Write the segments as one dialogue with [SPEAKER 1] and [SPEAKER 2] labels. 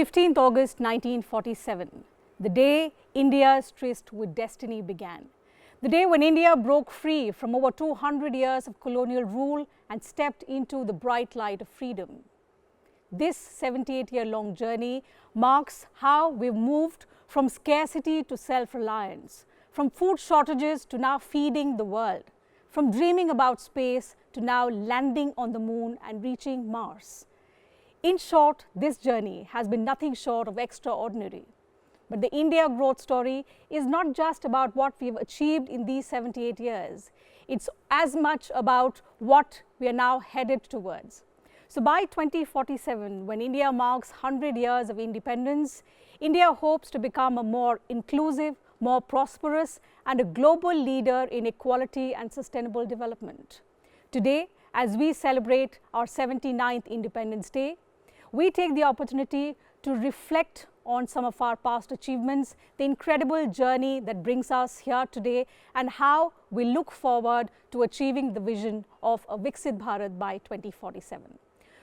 [SPEAKER 1] 15th August 1947, the day India's tryst with destiny began. The day when India broke free from over 200 years of colonial rule and stepped into the bright light of freedom. This 78-year-long journey marks how we've moved from scarcity to self-reliance, from food shortages to now feeding the world, from dreaming about space to now landing on the moon and reaching Mars. In short, this journey has been nothing short of extraordinary. But the India growth story is not just about what we've achieved in these 78 years. It's as much about what we are now headed towards. So by 2047, when India marks 100 years of independence, India hopes to become a more inclusive, more prosperous, and a global leader in equality and sustainable development. Today, as we celebrate our 79th Independence Day, we take the opportunity to reflect on some of our past achievements, the incredible journey that brings us here today, and how we look forward to achieving the vision of a Viksit Bharat by 2047.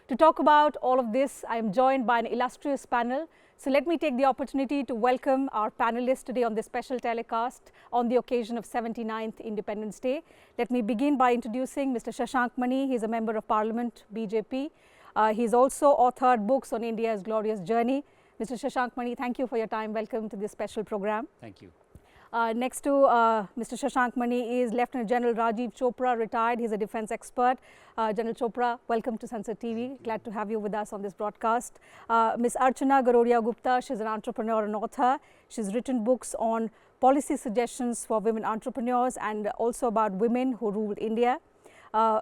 [SPEAKER 1] To talk about all of this, I am joined by an illustrious panel. So let me take the opportunity to welcome our panelists today on this special telecast on the occasion of 79th Independence Day. Let me begin by introducing Mr. Shashank Mani. He is a member of Parliament, BJP. He's also authored books on India's glorious journey. Mr. Shashank Mani, thank you for your time. Welcome to this special program.
[SPEAKER 2] Thank you.
[SPEAKER 1] Next to Mr. Shashank Mani is Lieutenant General Rajeev Chopra, retired. He's a defense expert. General Chopra, welcome to Sansad TV. Glad to have you with us on this broadcast. Ms. Archana Garodia Gupta, she's an entrepreneur and author. She's written books on policy suggestions for women entrepreneurs and also about women who ruled India.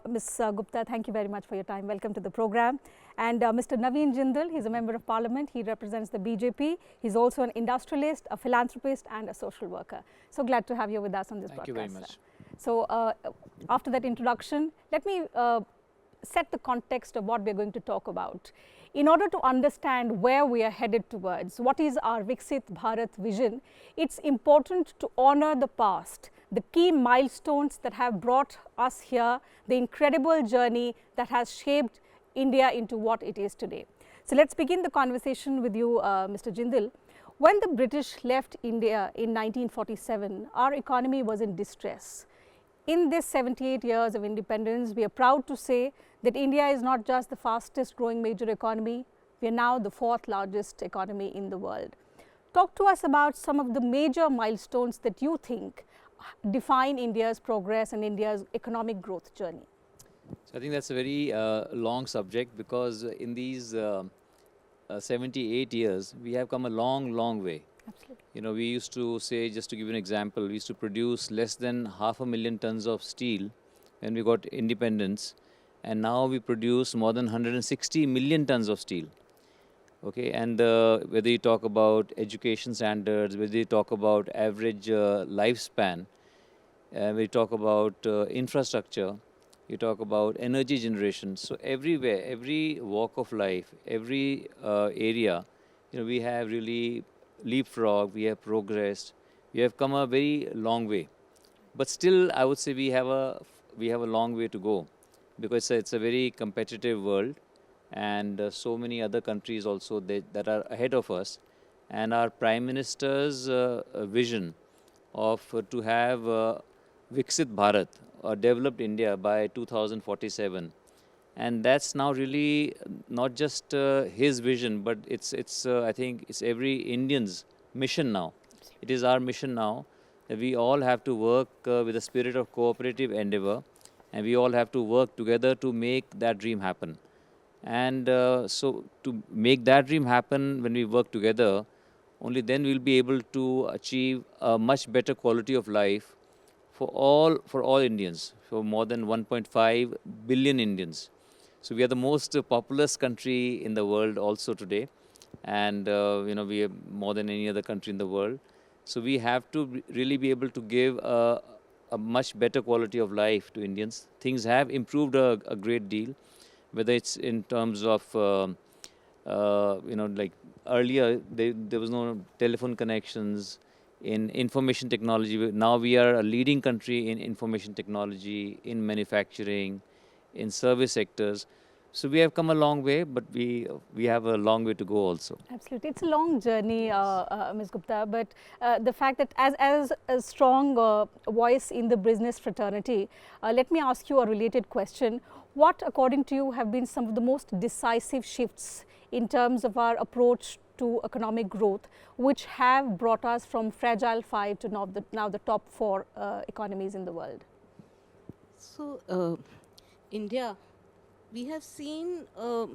[SPEAKER 1] Ms. Gupta, thank you very much for your time. Welcome to the program. And Mr. Naveen Jindal, he's a member of Parliament. He represents the BJP. He's also an industrialist, a philanthropist, and a social worker. So glad to have you with us on this broadcast.
[SPEAKER 2] Thank you very much.
[SPEAKER 1] So after that introduction, let me set the context of what we're going to talk about. In order to understand where we are headed towards, what is our Viksit Bharat vision, it's important to honor the past, the key milestones that have brought us here, the incredible journey that has shaped India into what it is today. So let's begin the conversation with you, Mr. Jindal. When the British left India in 1947, our economy was in distress. In this 78 years of independence, we are proud to say that India is not just the fastest growing major economy, we are now the 4th largest economy in the world. Talk to us about some of the major milestones that you think define India's progress and India's economic growth journey.
[SPEAKER 2] So I think that's a very long subject, because in these 78 years, we have come a long way.
[SPEAKER 1] Absolutely.
[SPEAKER 2] You know, we used to say, just to give you an example, we used to produce less than 500,000 tons of steel when we got independence, and now we produce more than 160 million tons of steel. Okay, and whether you talk about education standards, whether you talk about average lifespan, we talk about infrastructure, you talk about energy generation. So everywhere, every walk of life, every area, you know, we have really leapfrog, we have progressed, we have come a very long way. But still, I would say we have a long way to go, because it's a very competitive world, and so many other countries also that are ahead of us. And our Prime Minister's vision of to have Viksit Bharat, or developed India by 2047, and that's now really not just his vision, but it's I think it's every Indian's mission now. It is our mission now that we all have to work with a spirit of cooperative endeavor, and we all have to work together to make that dream happen. And so to make that dream happen, when we work together, only then we'll be able to achieve a much better quality of life for all Indians, for more than 1.5 billion Indians. So we are the most populous country in the world also today, and you know, we are more than any other country in the world. So we have to really be able to give a much better quality of life to Indians. Things have improved a great deal, whether it's in terms of you know, like earlier there was no telephone connections. In information technology, now we are a leading country in information technology, in manufacturing, in service sectors. So we have come a long way, but we have a long way to go also.
[SPEAKER 1] Absolutely. It's a long journey, Ms. Gupta, but the fact that as a strong voice in the business fraternity, let me ask you a related question. What, according to you, have been some of the most decisive shifts in terms of our approach to economic growth, which have brought us from fragile 5 to now the top 4 economies in the world?
[SPEAKER 3] So, India, we have seen a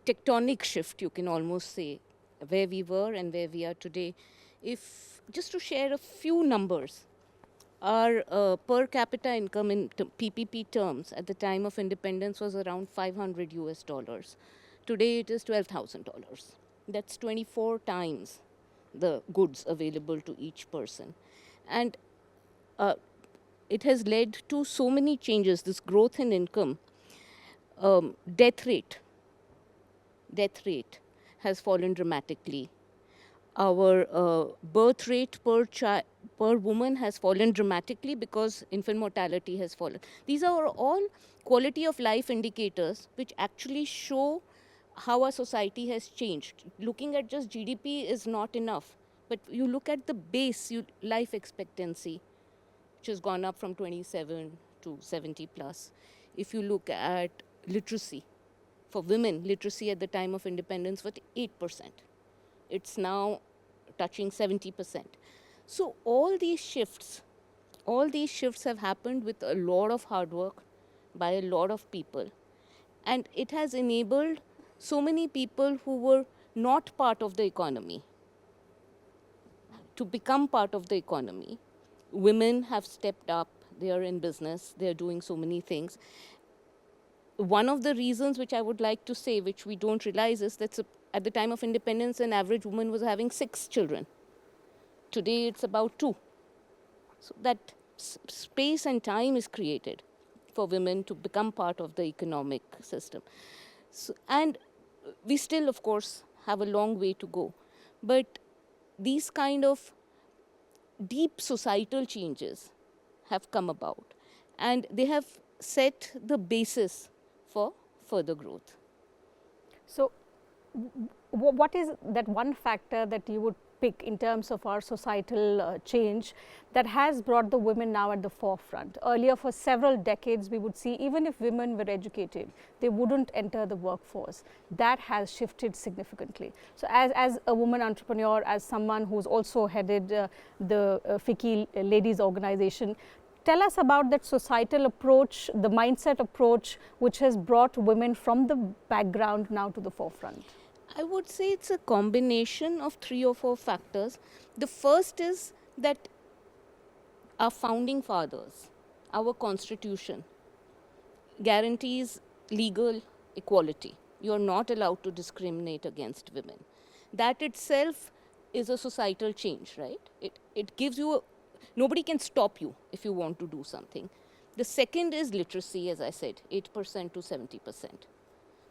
[SPEAKER 3] tectonic shift, you can almost say, where we were and where we are today. If just to share a few numbers, our per capita income in PPP terms at the time of independence was around $500. Today it is $12,000. That's 24 times the goods available to each person. And it has led to so many changes, this growth in income. Death rate has fallen dramatically. Our birth rate per woman has fallen dramatically because infant mortality has fallen. These are all quality of life indicators which actually show how our society has changed. Looking at just GDP is not enough, but you look at the base life expectancy, which has gone up from 27 to 70 plus. If you look at literacy, for women, literacy at the time of independence was 8%. It's now touching 70%. So all these shifts have happened with a lot of hard work by a lot of people. And it has enabled so many people who were not part of the economy to become part of the economy. Women have stepped up, they are in business, they are doing so many things. One of the reasons which I would like to say, which we don't realize, is that at the time of independence, an average woman was having 6 children. Today, it's about 2. So that space and time is created for women to become part of the economic system. So, and we still, of course, have a long way to go. But these kind of deep societal changes have come about, and they have set the basis for further growth.
[SPEAKER 1] So, what is that one factor that you would pick in terms of our societal change that has brought the women now at the forefront? Earlier, for several decades, we would see even if women were educated, they wouldn't enter the workforce. That has shifted significantly. So, as a woman entrepreneur, as someone who's also headed the FICCI ladies organization, tell us about that societal approach, the mindset approach, which has brought women from the background now to the forefront.
[SPEAKER 3] I would say it's a combination of 3 or 4 factors. The first is that our founding fathers, our constitution, guarantees legal equality. You are not allowed to discriminate against women. That itself is a societal change, right? It gives you nobody can stop you if you want to do something. The second is literacy, as I said, 8% to 70%.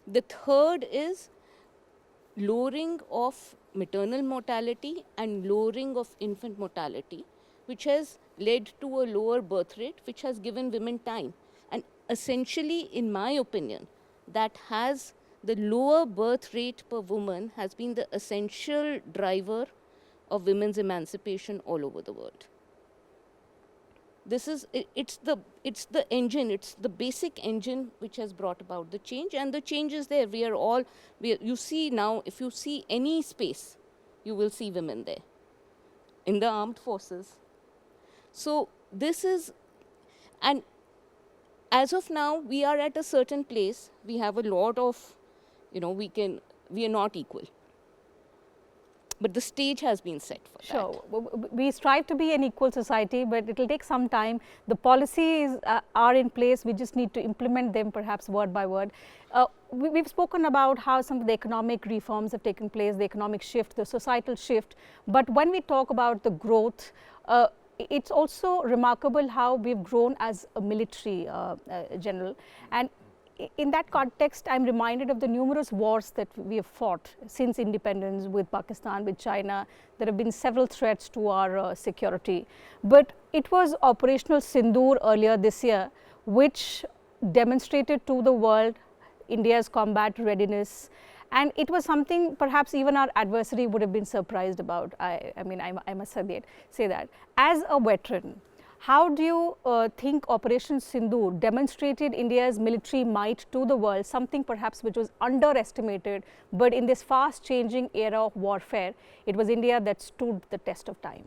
[SPEAKER 3] The third is lowering of maternal mortality and lowering of infant mortality, which has led to a lower birth rate, which has given women time. And essentially, in my opinion, that has the lower birth rate per woman has been the essential driver of women's emancipation all over the world. This is, it's the engine, it's the basic engine which has brought about the change, and the change is there. You see now, if you see any space, you will see women there, in the armed forces. So this is, and as of now, we are at a certain place. We have a lot of, we are not equal. But the stage has been set for that.
[SPEAKER 1] Sure. We strive to be an equal society, but it will take some time. The policies are in place. We just need to implement them, perhaps word by word. We've spoken about how some of the economic reforms have taken place, the economic shift, the societal shift. But when we talk about the growth, it's also remarkable how we've grown as a military general. And in that context, I'm reminded of the numerous wars that we have fought since independence with Pakistan, with China. There have been several threats to our security. But it was Operational Sindoor earlier this year, which demonstrated to the world India's combat readiness. And it was something perhaps even our adversary would have been surprised about. I must say that. As a veteran, how do you think Operation Sindoor demonstrated India's military might to the world, something perhaps which was underestimated, but in this fast changing era of warfare, it was India that stood the test of time?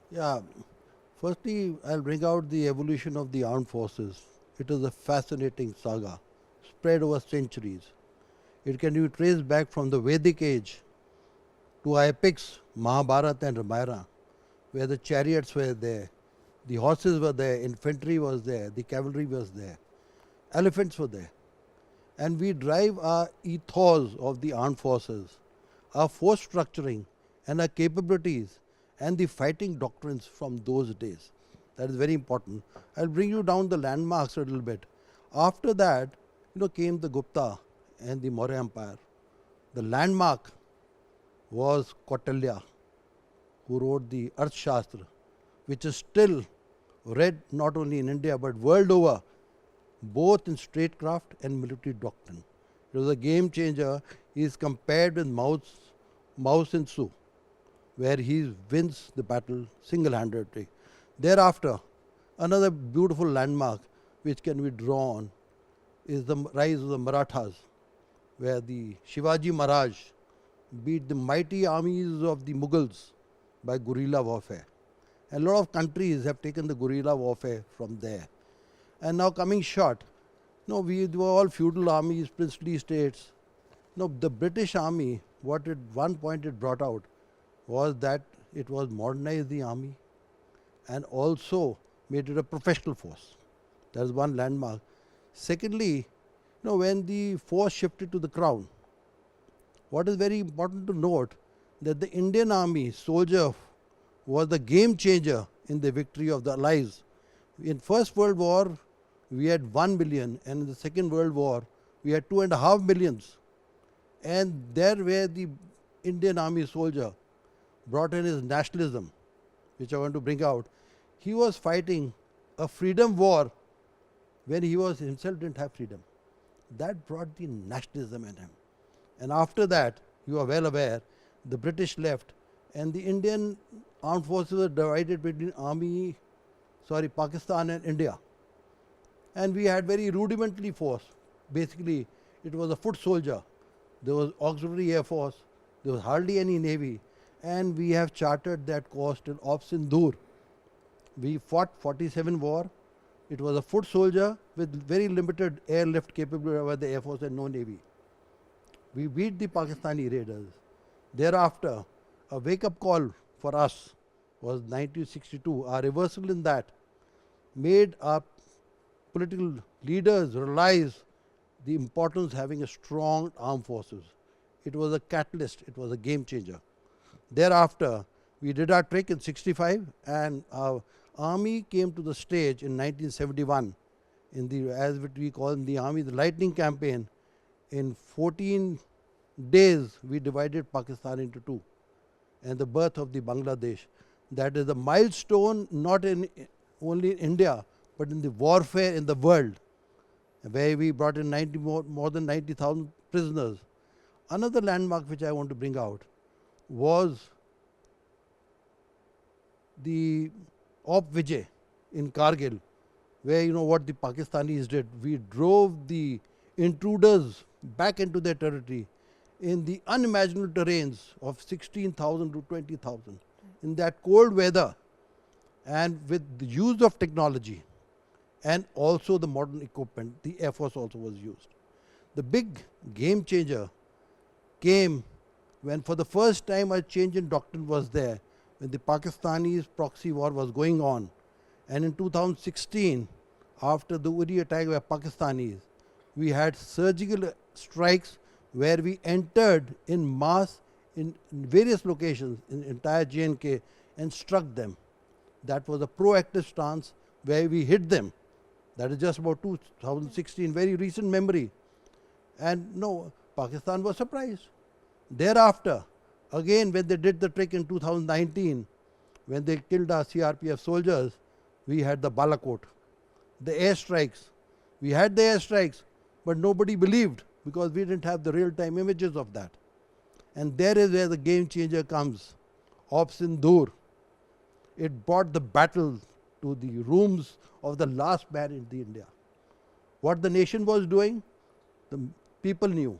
[SPEAKER 4] Yeah, firstly, I'll bring out the evolution of the armed forces. It is a fascinating saga, spread over centuries. It can be traced back from the Vedic age to epics, Mahabharata and Ramayana, where the chariots were there, the horses were there, infantry was there, the cavalry was there, elephants were there. And we drive our ethos of the armed forces, our force structuring and our capabilities and the fighting doctrines from those days. That is very important. I'll bring you down the landmarks a little bit. After that, came the Gupta and the Maurya Empire. The landmark was Kautilya, who wrote the Arthashastra, which is still read not only in India but world over, both in statecraft and military doctrine. It was a game changer. He is compared with Mao Tzu, where he wins the battle single-handedly. Thereafter, another beautiful landmark which can be drawn is the rise of the Marathas, where the Shivaji Maharaj beat the mighty armies of the Mughals by guerrilla warfare. A lot of countries have taken the guerrilla warfare from there. And now coming short, we were all feudal armies, princely states. The British army, what at one point it brought out was that it was modernized the army and also made it a professional force. That is one landmark. Secondly, when the force shifted to the crown, what is very important to note that the Indian army soldier was the game changer in the victory of the Allies. In First World War, we had 1 million, and in the Second World War, we had 2.5 millions. And there where the Indian army soldier brought in his nationalism, which I want to bring out. He was fighting a freedom war when he was himself didn't have freedom. That brought the nationalism in him. And after that, you are well aware, the British left and the Indian armed forces were divided between Pakistan and India. And we had very rudimentary force. Basically, it was a foot soldier. There was auxiliary air force. There was hardly any navy. And we have charted that course till Op Sindoor. We fought 47 war. It was a foot soldier with very limited airlift capability over the air force and no navy. We beat the Pakistani raiders. Thereafter, a wake-up call for us was 1962. Our reversal in that made our political leaders realize the importance of having a strong armed forces. It was a catalyst. It was a game changer. Thereafter, we did our trick in 65 and our army came to the stage in 1971 in the, as we call in the army, the lightning campaign. In 14 days, we divided Pakistan into two and the birth of the Bangladesh. That is a milestone not in only in India, but in the warfare in the world, where we brought in more than 90,000 prisoners. Another landmark which I want to bring out was the Op Vijay in Kargil, where what the Pakistanis did. We drove the intruders back into their territory in the unimaginable terrains of 16,000 to 20,000 in that cold weather and with the use of technology and also the modern equipment. The Air Force also was used. The big game changer came when for the first time a change in doctrine was there, when the Pakistanis proxy war was going on. And in 2016, after the Uri attack by Pakistanis, we had surgical strikes where we entered in mass in various locations in entire J&K and struck them. That was a proactive stance where we hit them. That is just about 2016, very recent memory. And no, Pakistan was surprised. Thereafter, again when they did the trick in 2019, when they killed our CRPF soldiers, we had the Balakot, the airstrikes. We had the airstrikes, but nobody believed because we didn't have the real-time images of that. And there is where the game changer comes. Op Sindoor. It brought the battle to the rooms of the last man in the India. What the nation was doing, the people knew.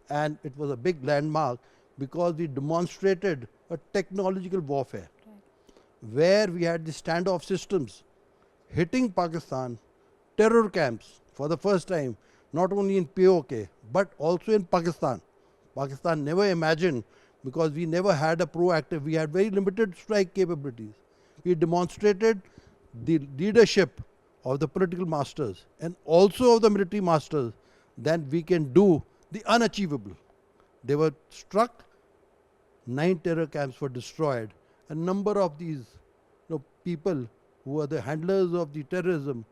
[SPEAKER 4] And it was a big landmark because we demonstrated a technological warfare where we had the standoff systems hitting Pakistan, terror camps for the first time, not only in POK but also in Pakistan. Pakistan never imagined, because we never had a proactive, we had very limited strike capabilities. We demonstrated the leadership of the political masters and also of the military masters that we can do the unachievable. They were struck, 9 terror camps were destroyed. A number of these people who were the handlers of the terrorism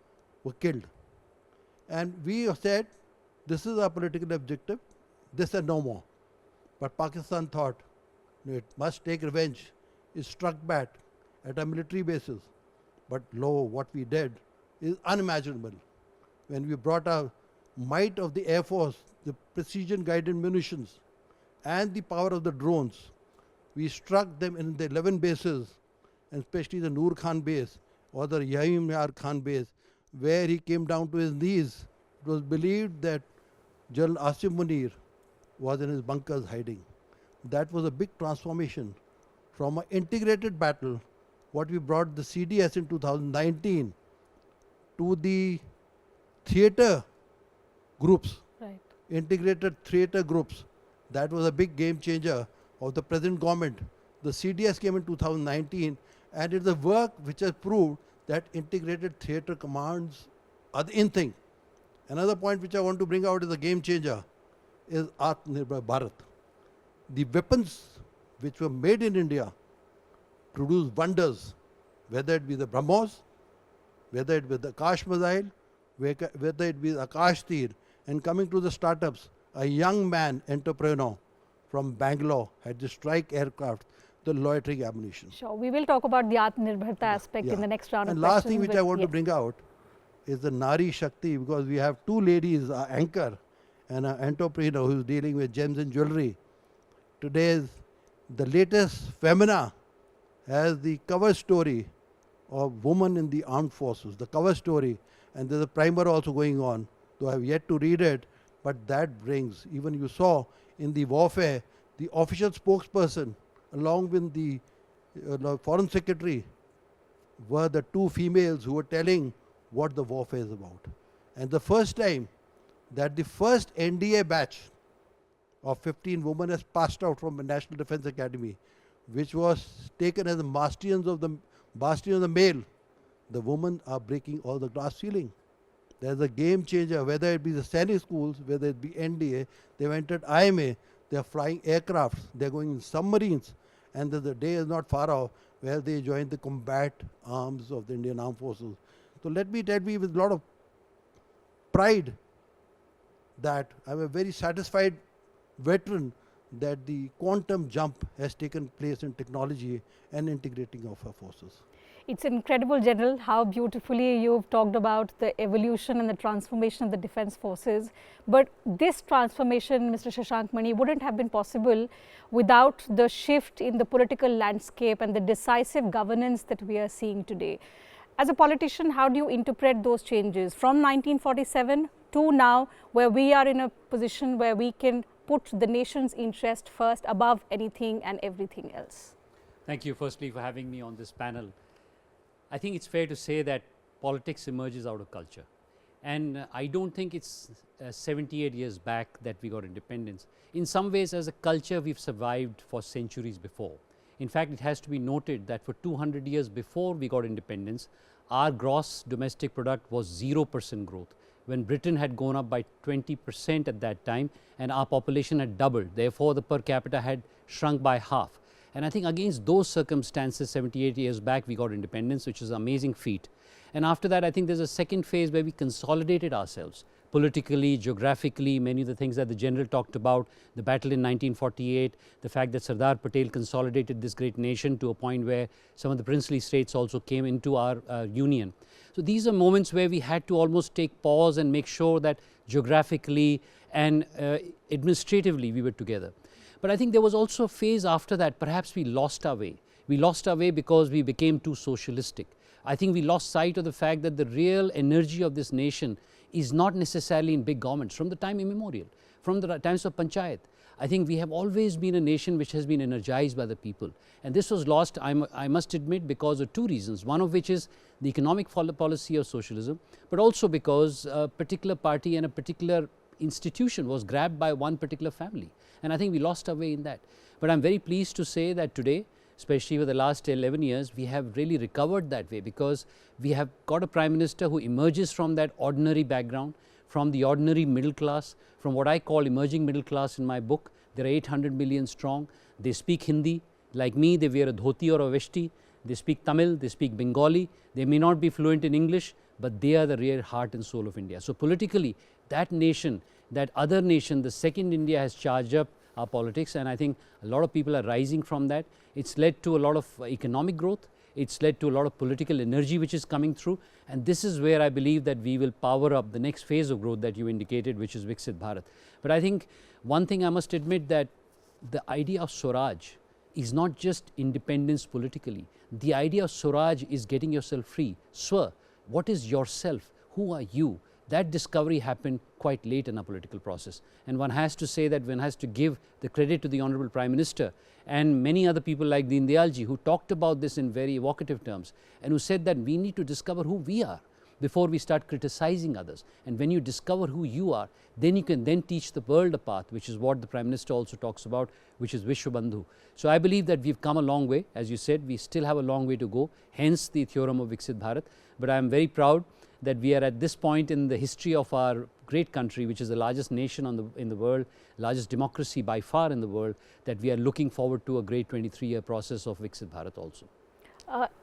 [SPEAKER 4] were killed. And we said, this is our political objective, this and no more. But Pakistan thought, no, it must take revenge. It struck back at a military basis. But lo, what we did is unimaginable. When we brought our might of the Air Force, the precision guided munitions, and the power of the drones, we struck them in the 11 bases, and especially the Noor Khan base or the Yahim Yar Khan base, where he came down to his knees. It was believed that General Asim Munir was in his bunkers hiding. That was a big transformation from an integrated battle, what we brought the CDS in 2019, to the theatre groups, integrated theatre groups. That was a big game changer of the present government. The CDS came in 2019, and it's a work which has proved that integrated theatre commands are the in thing. Another point which I want to bring out is a game changer is Atmanirbhar Bharat. The weapons which were made in India produce wonders, whether it be the BrahMos, whether it be the Akash Missile, whether it be the Akash Tir. And coming to the startups, a young man entrepreneur from Bangalore had the strike aircraft, the loitering ammunition.
[SPEAKER 1] Sure, we will talk about the Atmanirbharta aspect in the next round of
[SPEAKER 4] and
[SPEAKER 1] questions.
[SPEAKER 4] last thing which I want to bring out is the Nari Shakti, because we have 2 ladies, an anchor and an entrepreneur who is dealing with gems and jewelry. Today's the latest Femina has the cover story of women in the armed forces, the cover story, and there's a primer also going on, though I have yet to read it, but that brings, even you saw in the warfare, the official spokesperson along with the foreign secretary were the 2 females who were telling what the warfare is about. And the first time that the first NDA batch of 15 women has passed out from the National Defence Academy, which was taken as the bastions of the male, the women are breaking all the glass ceiling. There's a game changer, whether it be the Sainik schools, whether it be NDA, they've entered IMA, they're flying aircrafts, they're going in submarines, and the day is not far off where they join the combat arms of the Indian Armed Forces. So let me tell you with a lot of pride that I'm a very satisfied veteran that the quantum jump has taken place in technology and integrating of our forces.
[SPEAKER 1] It's incredible, General, how beautifully you've talked about the evolution and the transformation of the defense forces. But this transformation, Mr. Shashank Mani, wouldn't have been possible without the shift in the political landscape and the decisive governance that we are seeing today. As a politician, how do you interpret those changes from 1947 to now, where we are in a position where we can put the nation's interest first above anything and everything else?
[SPEAKER 5] Thank you firstly for having me on this panel. I think it's fair to say that politics emerges out of culture. And I don't think it's 78 years back that we got independence. In some ways, as a culture, we've survived for centuries before. In fact, it has to be noted that for 200 years before we got independence, our gross domestic product was 0% growth, when Britain had gone up by 20% at that time and our population had doubled. Therefore, the per capita had shrunk by half. And I think against those circumstances, 78 years back, we got independence, which is an amazing feat. And after that, I think there's a second phase where we consolidated ourselves politically, geographically, many of the things that the General talked about, the battle in 1948, the fact that Sardar Patel consolidated this great nation to a point where some of the princely states also came into our union. So So these are moments where we had to almost take pause and make sure that geographically and administratively we were together. But I think there was also a phase after that, perhaps we lost our way. We lost our way because we became too socialistic. I think we lost sight of the fact that the real energy of this nation is not necessarily in big governments from the time immemorial, from the times of Panchayat. I think we have always been a nation which has been energized by the people. And this was lost, I must admit, because of two reasons. One of which is the economic policy of socialism, but also because a particular party and a particular institution was grabbed by one particular family. And I think we lost our way in that. But I'm very pleased to say that today, especially over the last 11 years, we have really recovered that way, because we have got a Prime Minister who emerges from that ordinary background, from the ordinary middle class, from what I call emerging middle class in my book. There are 800 million strong. They speak Hindi. Like me, they wear a dhoti or a veshti. They speak Tamil, they speak Bengali. They may not be fluent in English, but they are the real heart and soul of India. So politically, that nation, that other nation, the second India, has charged up our politics, and I think a lot of people are rising from that. It's led to a lot of economic growth. It's led to a lot of political energy which is coming through, and this is where I believe that we will power up the next phase of growth that you indicated, which is Viksit Bharat. But I think one thing I must admit, that the idea of Swaraj is not just independence politically. The idea of Swaraj is getting yourself free. Swa, what is yourself? Who are you? That discovery happened quite late in our political process. And one has to say that one has to give the credit to the Honorable Prime Minister and many other people like Deen Dayalji, who talked about this in very evocative terms and who said that we need to discover who we are before we start criticizing others. And when you discover who you are, then you can then teach the world a path, which is what the Prime Minister also talks about, which is Vishwabandhu. So I believe that we've come a long way. As you said, we still have a long way to go, hence the theorem of Viksit Bharat. But I am very proud that we are at this point in the history of our great country, which is the largest nation in the world, largest democracy by far in the world, that we are looking forward to a great 23-year process of Viksit Bharat also.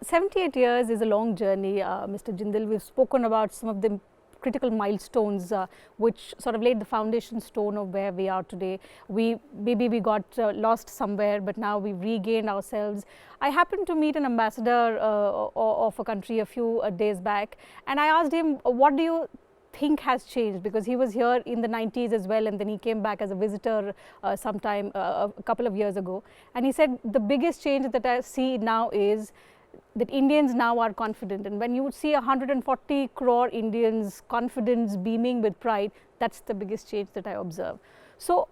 [SPEAKER 1] 78 years is a long journey, Mr. Jindal. We've spoken about some of the critical milestones which sort of laid the foundation stone of where we are today. Maybe we got lost somewhere, but now we've regained ourselves. I happened to meet an ambassador of a country a few days back, and I asked him, what do you think has changed? Because he was here in the 90s as well, and then he came back as a visitor sometime a couple of years ago. And he said the biggest change that I see now is that Indians now are confident, and when you see 140 crore Indians confidence beaming with pride, that's the biggest change that I observe. So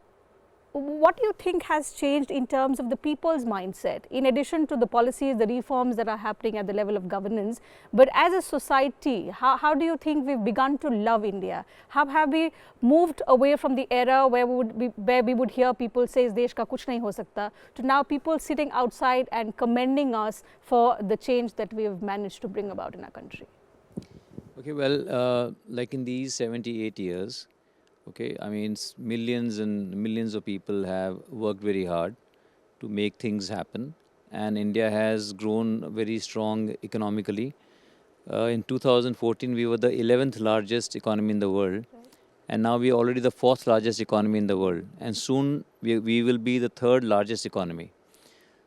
[SPEAKER 1] what do you think has changed in terms of the people's mindset, in addition to the policies, the reforms that are happening at the level of governance, but as a society, how do you think we've begun to love India? How have we moved away from the era where we would hear people say, "Is desh ka kuch nahi ho sakta," to now people sitting outside and commending us for the change that we have managed to bring about in our country?
[SPEAKER 2] Okay, well, like in these 78 years, okay, I mean, millions and millions of people have worked very hard to make things happen, and India has grown very strong economically. In 2014, we were the 11th largest economy in the world, and now we are already the 4th largest economy in the world, and soon we will be the 3rd largest economy.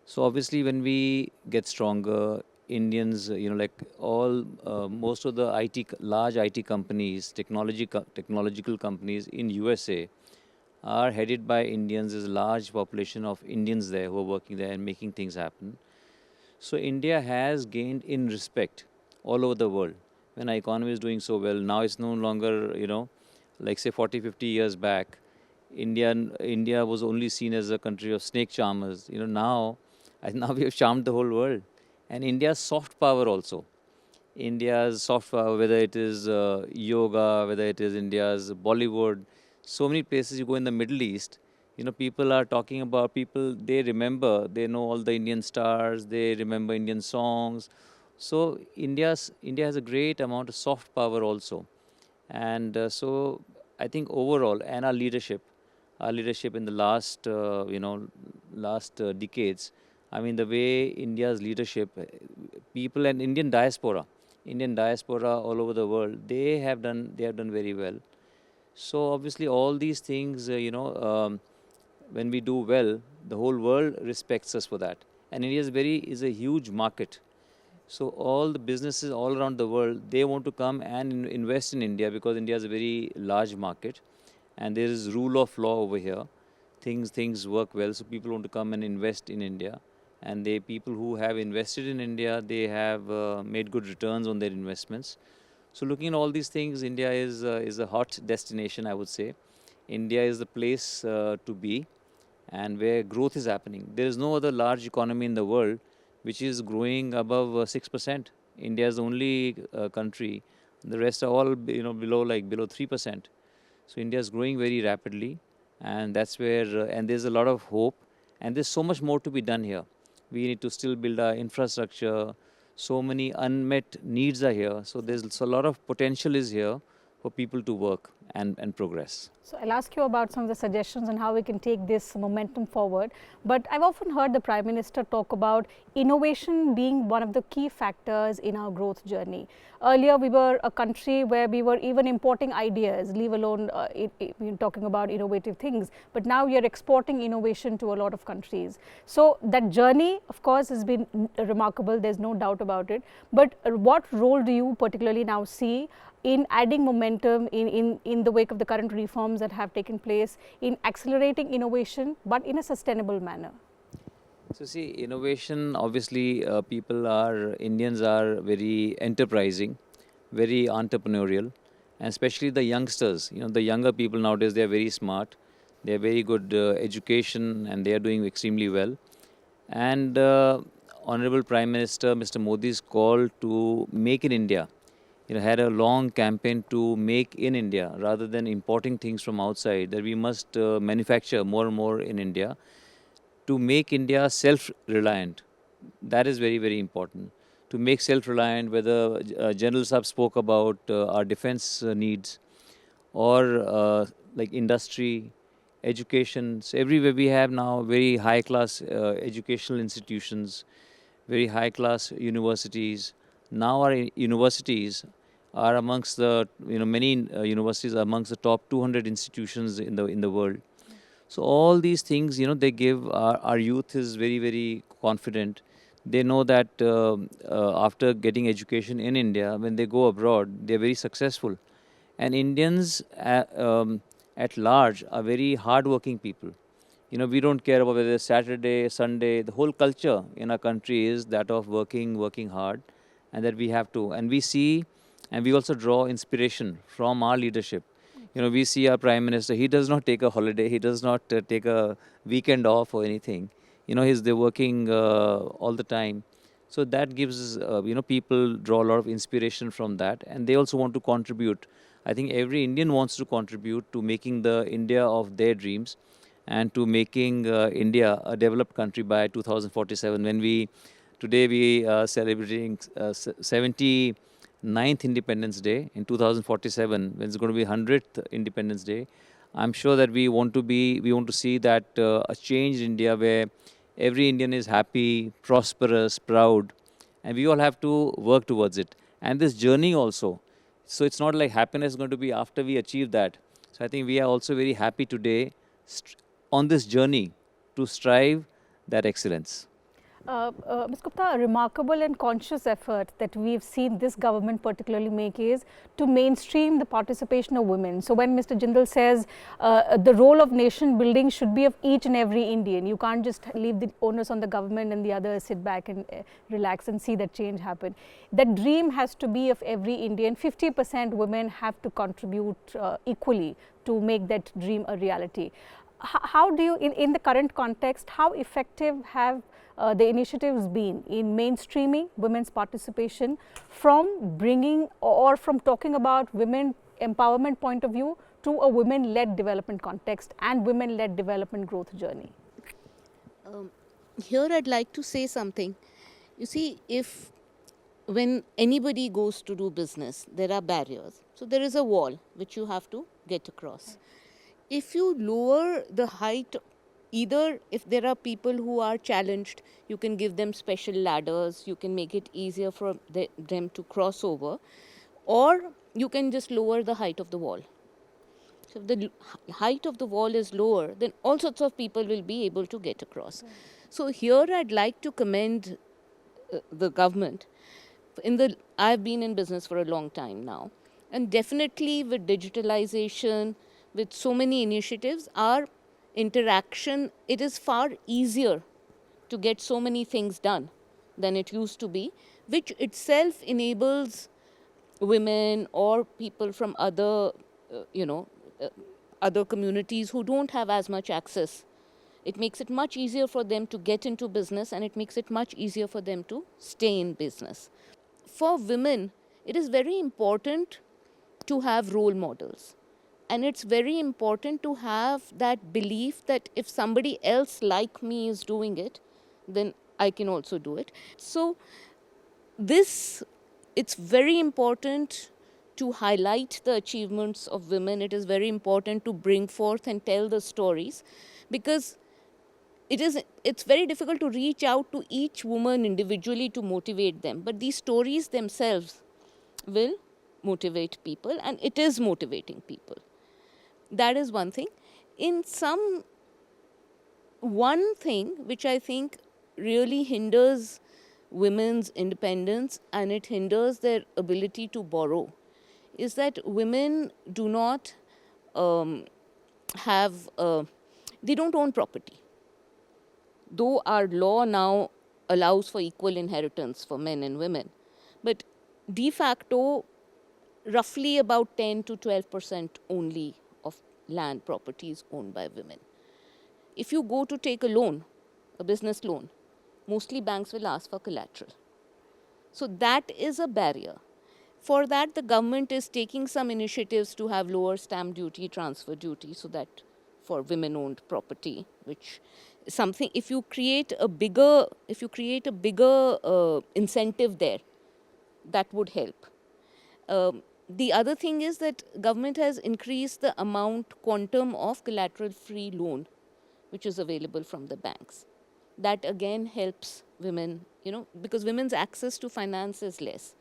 [SPEAKER 2] So obviously, when we get stronger, Indians, like most of the large IT companies, technological companies in USA are headed by Indians. There's a large population of Indians there who are working there and making things happen. So India has gained in respect all over the world. When our economy is doing so well, now it's no longer, like say 40, 50 years back, India was only seen as a country of snake charmers. Now we have charmed the whole world. And India's soft power also. India's soft power, whether it is yoga, whether it is India's Bollywood, so many places you go in the Middle East, people are talking about they remember, they know all the Indian stars, they remember Indian songs. So India has a great amount of soft power also. And so I think overall, and our leadership in the last, decades, I mean, the way India's leadership, people and Indian diaspora all over the world, they have done very well. So obviously, all these things, when we do well, the whole world respects us for that. And India is a huge market. So all the businesses all around the world, they want to come and invest in India because India is a very large market and there is rule of law over here. Things work well, so people want to come and invest in India. And they people who have invested in India, they have made good returns on their investments. So looking at all these things, India is a hot destination, I would say. India is the place to be and where growth is happening. There is no other large economy in the world which is growing above 6%. India is the only country. The rest are all below 3%. So India is growing very rapidly, and that's where and there's a lot of hope, and there's so much more to be done here. We need to still build our infrastructure. So many unmet needs are here. So there's a lot of potential is here for people to work and progress.
[SPEAKER 1] So I'll ask you about some of the suggestions on how we can take this momentum forward. But I've often heard the Prime Minister talk about innovation being one of the key factors in our growth journey. Earlier, we were a country where we were even importing ideas, leave alone talking about innovative things. But now we are exporting innovation to a lot of countries. So that journey, of course, has been remarkable. There's no doubt about it. But what role do you particularly now see in adding momentum in the wake of the current reforms that have taken place, in accelerating innovation, but in a sustainable manner?
[SPEAKER 2] So see, innovation, obviously Indians are very enterprising, very entrepreneurial, and especially the youngsters. The younger people nowadays, they are very smart, they have very good education, and they are doing extremely well. And Honorable Prime Minister Mr. Modi's call to make in India, had a long campaign to make in India rather than importing things from outside, that we must manufacture more and more in India to make India self-reliant. That is very, very important. To make self-reliant, whether General Saab spoke about our defense needs or like industry, education. So everywhere we have now very high-class educational institutions, very high-class universities. Now our universities are amongst the, many universities are amongst the top 200 institutions in the world. So all these things, they give our youth is very, very confident. They know that after getting education in India, when they go abroad, they're very successful. And Indians at large are very hardworking people. We don't care about whether it's Saturday, Sunday. The whole culture in our country is that of working hard, and that we have to. And we see, and we also draw inspiration from our leadership. We see our Prime Minister, he does not take a holiday, he does not take a weekend off or anything. They're working all the time. So that gives, people draw a lot of inspiration from that, and they also want to contribute. I think every Indian wants to contribute to making the India of their dreams and to making India a developed country by 2047. Today we are celebrating 79th Independence Day in 2047, when it's going to be 100th Independence Day. I'm sure that we want to see that a changed India where every Indian is happy, prosperous, proud, and we all have to work towards it. And this journey also, so it's not like happiness is going to be after we achieve that. So I think we are also very happy today on this journey to strive that excellence.
[SPEAKER 1] Ms. Gupta, a remarkable and conscious effort that we've seen this government particularly make is to mainstream the participation of women. So when Mr. Jindal says the role of nation building should be of each and every Indian, you can't just leave the onus on the government and the others sit back and relax and see that change happen. That dream has to be of every Indian. 50% women have to contribute equally to make that dream a reality. How do you, in the current context, how effective have the initiatives been in mainstreaming women's participation from bringing or from talking about women empowerment point of view to a women-led development context and women-led development growth journey?
[SPEAKER 3] Here I'd like to say something. You see, when anybody goes to do business, there are barriers. So there is a wall which you have to get across. If you lower the height, either if there are people who are challenged, you can give them special ladders, you can make it easier for them to cross over, or you can just lower the height of the wall. So if the height of the wall is lower, then all sorts of people will be able to get across. So here I'd like to commend the government I've been in business for a long time now, and definitely with digitalization, with so many initiatives, our interaction, it is far easier to get so many things done than it used to be, which itself enables women or people from other, other communities who don't have as much access. It makes it much easier for them to get into business, and it makes it much easier for them to stay in business. For women, it is very important to have role models. And it's very important to have that belief that if somebody else like me is doing it, then I can also do it. So it's very important to highlight the achievements of women. It is very important to bring forth and tell the stories, because it's very difficult to reach out to each woman individually to motivate them. But these stories themselves will motivate people, and it is motivating people. That is one thing. One thing which I think really hinders women's independence, and it hinders their ability to borrow, is that women do not they don't own property. Though our law now allows for equal inheritance for men and women, but de facto, roughly about 10 to 12% only of land property is owned by women. If you go to take a loan, a business loan, mostly banks will ask for collateral. So that is a barrier. For that, the government is taking some initiatives to have lower stamp duty, transfer duty, so that for women-owned property, which is something, if you create a bigger incentive there, that would help. The other thing is that government has increased the quantum of collateral-free loan, which is available from the banks. That again helps women, because women's access to finance is less.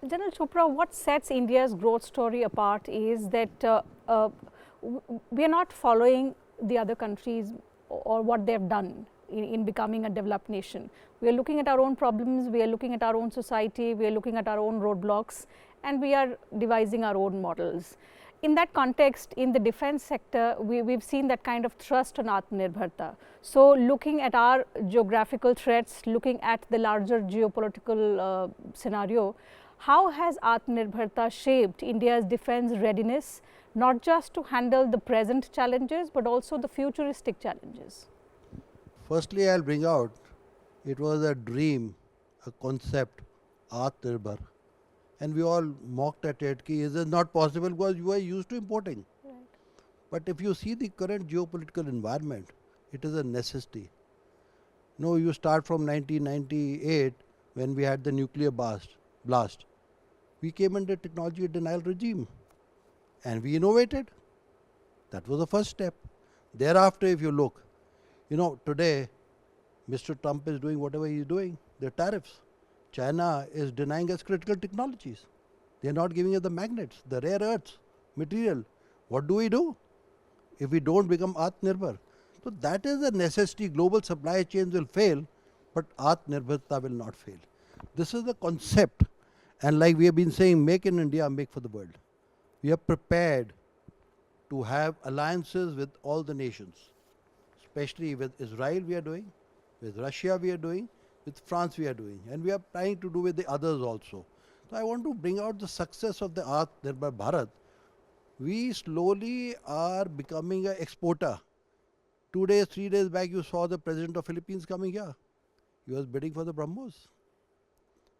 [SPEAKER 1] General Chopra, what sets India's growth story apart is that we are not following the other countries or what they have done in becoming a developed nation. We are looking at our own problems, we are looking at our own society, we are looking at our own roadblocks, and we are devising our own models. In that context, in the defense sector, we've seen that kind of thrust on Atmanirbharta. So looking at our geographical threats, looking at the larger geopolitical scenario, how has Atmanirbharta shaped India's defense readiness, not just to handle the present challenges, but also the futuristic challenges?
[SPEAKER 4] Firstly, I'll bring out, it was a dream, a concept, Atmanirbhar. And we all mocked at it, is it not possible because you are used to importing.
[SPEAKER 1] Right.
[SPEAKER 4] But if you see the current geopolitical environment, it is a necessity. No, you start from 1998 when we had the nuclear blast. We came under technology denial regime and we innovated. That was the first step. Thereafter, if you look, today Mr. Trump is doing whatever he is doing, the tariffs. China is denying us critical technologies. They are not giving us the magnets, the rare earths, material. What do we do if we don't become Atmanirbhar? So that is a necessity. Global supply chains will fail, but Atmanirbharta will not fail. This is the concept. And like we have been saying, make in India, make for the world. We are prepared to have alliances with all the nations, especially with Israel we are doing, with Russia we are doing, with France we are doing, and we are trying to do with the others also. So I want to bring out the success of the Atmanirbhar Bharat. We slowly are becoming an exporter. 2 days, 3 days back, you saw the President of Philippines coming here. He was bidding for the BrahMos.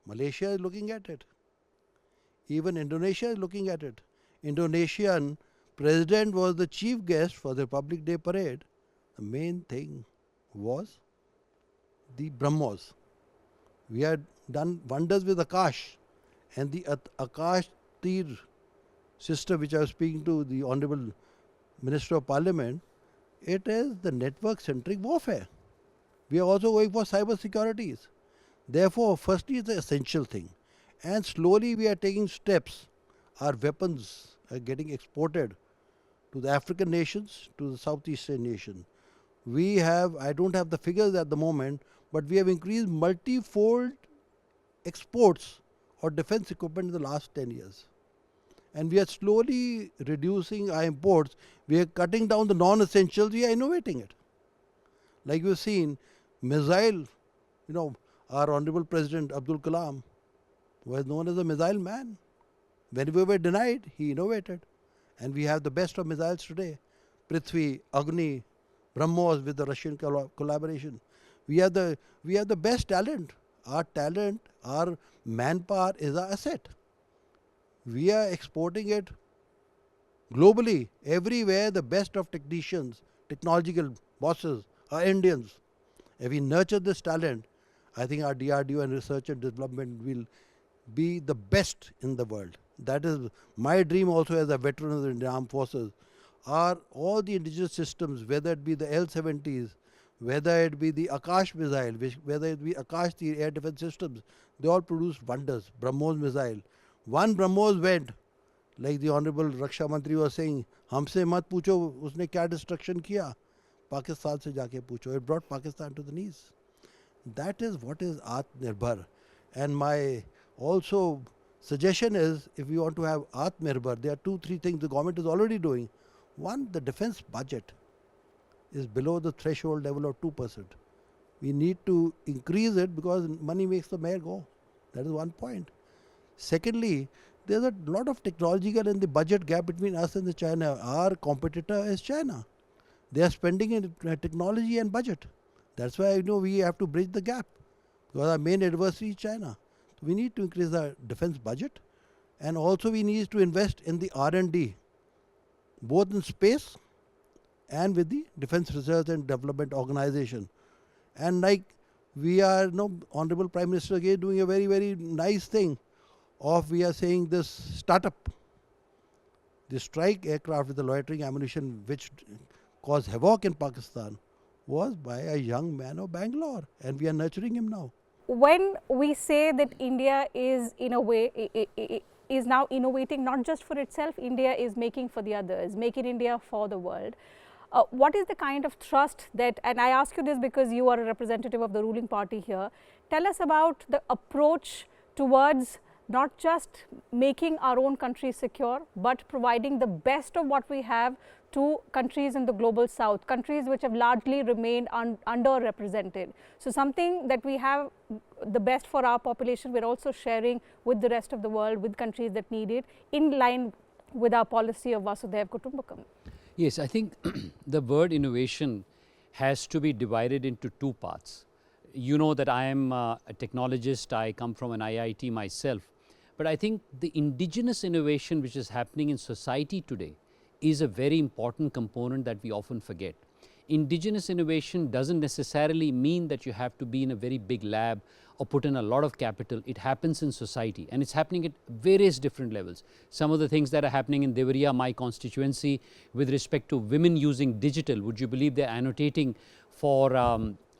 [SPEAKER 4] Malaysia is looking at it. Even Indonesia is looking at it. Indonesian President was the chief guest for the Republic Day parade. The main thing was the BrahMos. We had done wonders with Akash, and the Akash Tir system, which I was speaking to the Honorable Minister of Parliament, it is the network-centric warfare. We are also going for cyber securities. Therefore, firstly, it's an essential thing. And slowly we are taking steps. Our weapons are getting exported to the African nations, to the Southeastern nation. We have, I don't have the figures at the moment, but we have increased multi-fold exports of defense equipment in the last 10 years. And we are slowly reducing our imports. We are cutting down the non-essentials, we are innovating it. Like you've seen, missile, our Honorable President Abdul Kalam was known as a missile man. When we were denied, he innovated. And we have the best of missiles today. Prithvi, Agni, BrahMos with the Russian collaboration. We have the best talent. Our manpower is our asset. We are exporting it globally. Everywhere the best of technicians, technological bosses are Indians. If we nurture this talent, I think our DRDO and research and development will be the best in the world. That is my dream also as a veteran of the Indian Armed Forces. Are all the indigenous systems, whether it be the L-70s, whether it be the Akash missile, whether it be Akash, the air defense systems, they all produce wonders. BrahMos missile. One BrahMos went, like the Honorable Raksha Mantri was saying, हमसे मत पूछो उसने क्या destruction किया, Pakistan से जाके पूछो. It brought Pakistan to the knees. That is what is Atmanirbhar. And my also suggestion is, if we want to have Atmanirbhar, there are 2-3 things the government is already doing. One, the defense budget is below the threshold level of 2%. We need to increase it because money makes the mayor go. That is one point. Secondly, there's a lot of technological and the budget gap between us and the China. Our competitor is China. They are spending in technology and budget. That's why we have to bridge the gap, because our main adversary is China. So we need to increase our defense budget, and also we need to invest in the R&D, both in space and with the Defense Research and Development Organization. And like we are, Honorable Prime Minister again doing a very, very nice thing of, we are saying this startup, the strike aircraft with the loitering ammunition which caused havoc in Pakistan was by a young man of Bangalore, and we are nurturing him now.
[SPEAKER 1] When we say that India is in a way is now innovating not just for itself, India is making for the others, making India for the world. What is the kind of trust that, and I ask you this because you are a representative of the ruling party here, tell us about the approach towards not just making our own country secure, but providing the best of what we have to countries in the global south, countries which have largely remained underrepresented. So something that we have the best for our population, we're also sharing with the rest of the world, with countries that need it, in line with our policy of Vasudhaiva Kutumbakam.
[SPEAKER 5] Yes, I think the word innovation has to be divided into 2 parts. You know that I am a technologist, I come from an IIT myself, but I think the indigenous innovation which is happening in society today is a very important component that we often forget. Indigenous innovation doesn't necessarily mean that you have to be in a very big lab or put in a lot of capital. It happens in society, and it's happening at various different levels. Some of the things that are happening in Devariya, my constituency, with respect to women using digital, would you believe they're annotating for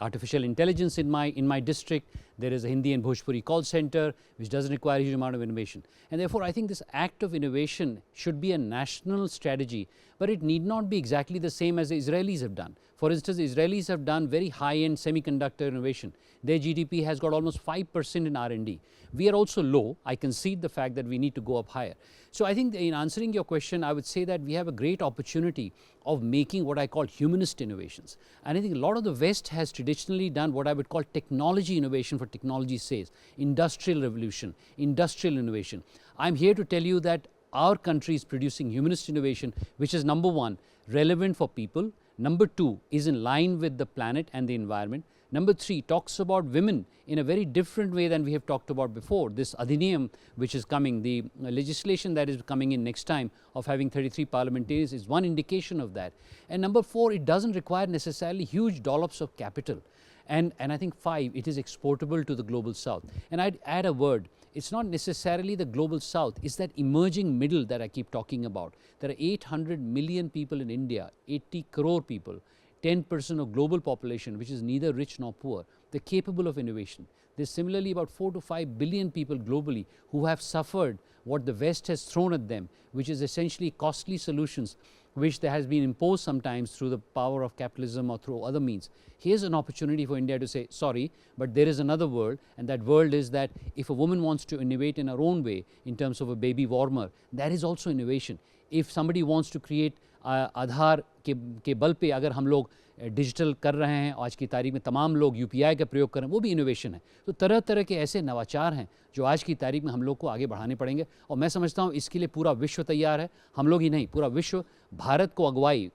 [SPEAKER 5] artificial intelligence in my district. There is a Hindi and Bhojpuri call center which doesn't require a huge amount of innovation. And therefore, I think this act of innovation should be a national strategy, but it need not be exactly the same as the Israelis have done. For instance, the Israelis have done very high-end semiconductor innovation. Their GDP has got almost 5% in R&D. We are also low. I concede the fact that we need to go up higher. So I think in answering your question, I would say that we have a great opportunity of making what I call humanist innovations. And I think a lot of the West has traditionally done what I would call technology innovation for technology's sake, industrial revolution, industrial innovation. I'm here to tell you that our country is producing humanist innovation, which is number 1, relevant for people. Number 2, is in line with the planet and the environment. Number 3, talks about women in a very different way than we have talked about before. This Adhiniyam which is coming, the legislation that is coming in next time of having 33 parliamentarians is one indication of that. And number 4, it doesn't require necessarily huge dollops of capital. And I think 5, it is exportable to the global south. And I'd add a word. It's not necessarily the global south, it's that emerging middle that I keep talking about. There are 800 million people in India, 80 crore people, 10% of global population, which is neither rich nor poor. They're capable of innovation. There's similarly about 4 to 5 billion people globally who have suffered what the West has thrown at them, which is essentially costly solutions which there has been imposed sometimes through the power of capitalism or through other means. Here's an opportunity for India to say, sorry, but there is another world, and that world is that if a woman wants to innovate in her own way in terms of a baby warmer, that is also innovation. If somebody wants to create आधार के बल पे अगर हम लोग digital कर रहे हैं, आज की तारीख में तमाम लोग UPI का प्रयोग कर रहे हैं, वो भी इनोवेशन है. तो तरह तरह के ऐसे नवाचार हैं जो आज की तारीख में हम लोग को आगे बढ़ाने पड़ेंगे, और मैं समझता हूँ इसके लिए पूरा विश्व तैयार है. हम लोग ही नहीं, पूरा विश्व भारत को अगुवाई,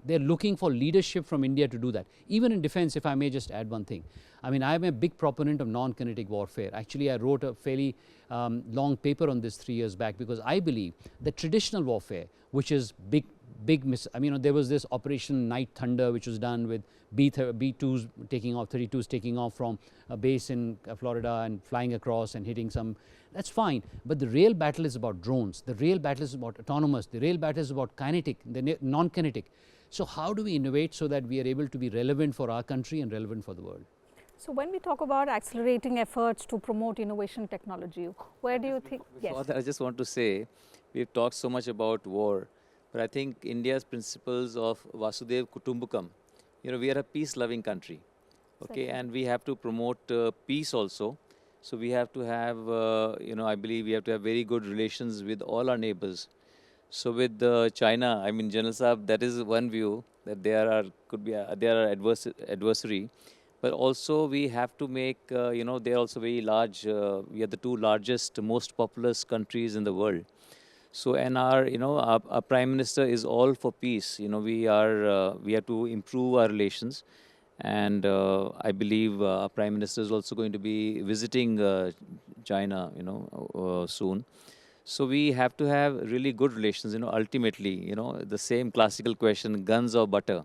[SPEAKER 5] they are looking for leadership from India to do that. Even in defense, if I may just add one thing, I mean, I am a big proponent of non-kinetic warfare. Actually, I wrote a fairly long paper on this 3 years back, because I believe that traditional warfare, which is I mean, there was this Operation Night Thunder, which was done with B-2s taking off, 32s taking off from a base in Florida and flying across and hitting some. That's fine. But the real battle is about drones. The real battle is about autonomous. The real battle is about kinetic, the non-kinetic. So how do we innovate so that we are able to be relevant for our country and relevant for the world?
[SPEAKER 1] So when we talk about accelerating efforts to promote innovation technology, where do you think?
[SPEAKER 2] Before that, I just want to say, we've talked so much about war, but I think India's principles of Vasudev Kutumbakam, you know, we are a peace-loving country, okay, and we have to promote peace also. So we have to have, you know, I believe we have to have very good relations with all our neighbors. So with China, I mean, General Saab, that is one view, that they are adversary. But also we have to make, you know, they are also very large. We are the two largest, most populous countries in the world. So, and our, you know, our Prime Minister is all for peace. You know, we have to improve our relations. And I believe our Prime Minister is also going to be visiting China, you know, soon. So we have to have really good relations, you know, ultimately, you know, the same classical question, guns or butter.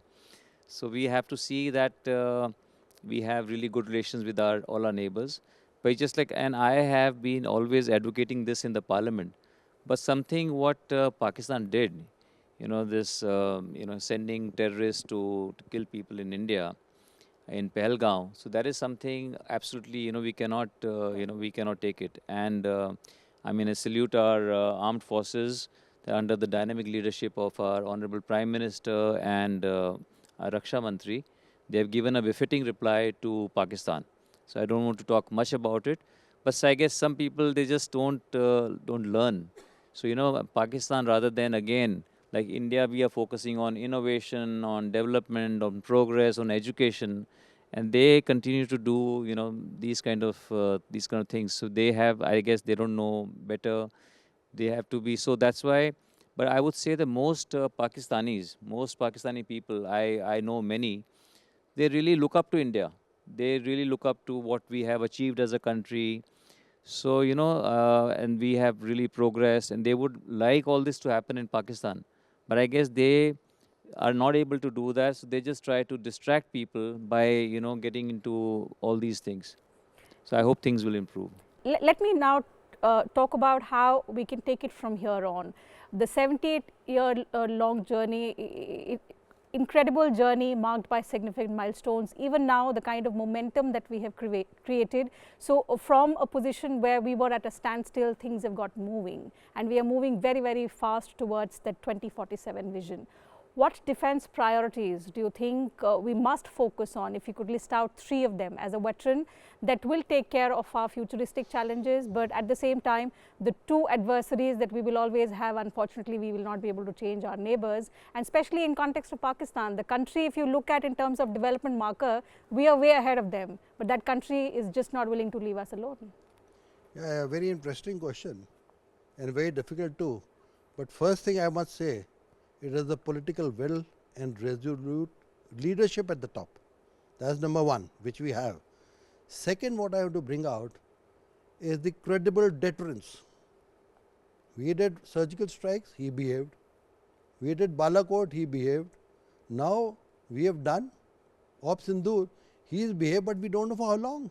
[SPEAKER 2] So we have to see that we have really good relations with all our neighbors. But just like, and I have been always advocating this in the parliament, but something what Pakistan did, you know, this, you know, sending terrorists to kill people in India, in Pahalgaon. So that is something absolutely, you know, we cannot, you know, we cannot take it. And I mean, I salute our armed forces under the dynamic leadership of our Honorable Prime Minister and our Raksha Mantri. They have given a befitting reply to Pakistan. So I don't want to talk much about it. But I guess some people, they just don't learn. So, you know, Pakistan, rather than, again, like India, we are focusing on innovation, on development, on progress, on education. And they continue to do, you know, these kind of things. So they have, I guess, they don't know better. They have to be, so that's why. But I would say the most Pakistani people, I know many, they really look up to India. They really look up to what we have achieved as a country. So, you know, and we have really progressed, and they would like all this to happen in Pakistan. But I guess they are not able to do that, so they just try to distract people by, you know, getting into all these things. So I hope things will improve.
[SPEAKER 1] Let me now talk about how we can take it from here on. The 78-year-long journey, incredible journey marked by significant milestones. Even now, the kind of momentum that we have created. So from a position where we were at a standstill, things have got moving, and we are moving very, very fast towards that 2047 vision. What defense priorities do you think we must focus on, if you could list out 3 of them as a veteran, that will take care of our futuristic challenges, but at the same time, the 2 adversaries that we will always have, unfortunately, we will not be able to change, our neighbors, and especially in context of Pakistan, the country, if you look at in terms of development marker, we are way ahead of them, but that country is just not willing to leave us alone.
[SPEAKER 4] Yeah, a very interesting question and very difficult too. But first thing I must say, it is the political will and resolute leadership at the top. That's number 1, which we have. Second, what I have to bring out is the credible deterrence. We did surgical strikes, he behaved. We did Balakot, he behaved. Now we have done Op Sindoor, he is behaved, but we don't know for how long.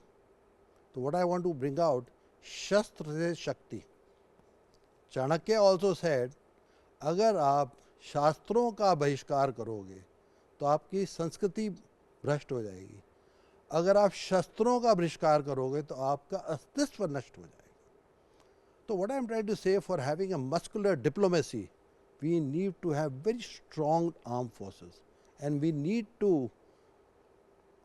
[SPEAKER 4] So what I want to bring out, Shastra se Shakti. Chanakya also said, अगर आप शास्त्रों का बहिष्कार करोगे तो आपकी संस्कृति भ्रष्ट हो जाएगी, अगर आप शस्त्रों का बहिष्कार करोगे तो आपका अस्तित्व नष्ट हो जाएगा. So what I am trying to say, for having a muscular diplomacy, we need to have very strong armed forces, and we need to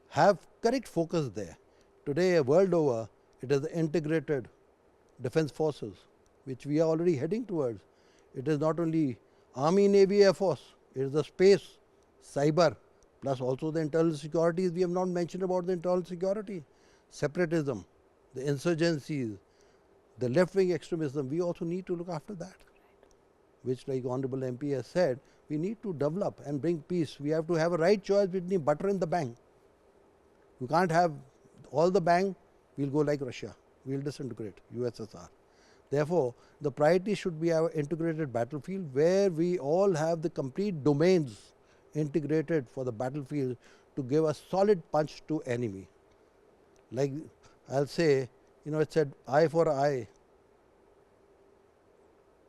[SPEAKER 4] have correct focus there. Today, world over, it is the integrated defense forces, which we are already heading towards. It is not only Army, Navy, Air Force, it is the space, cyber, plus also the internal securities. We have not mentioned about the internal security, separatism, the insurgencies, the left-wing extremism. We also need to look after that, which, like Honorable MP has said, we need to develop and bring peace. We have to have a right choice between butter and the bang. You can't have all the bang, we will go like Russia, we will disintegrate USSR. Therefore, the priority should be our integrated battlefield, where we all have the complete domains integrated for the battlefield to give a solid punch to enemy. Like I'll say, it said eye for eye,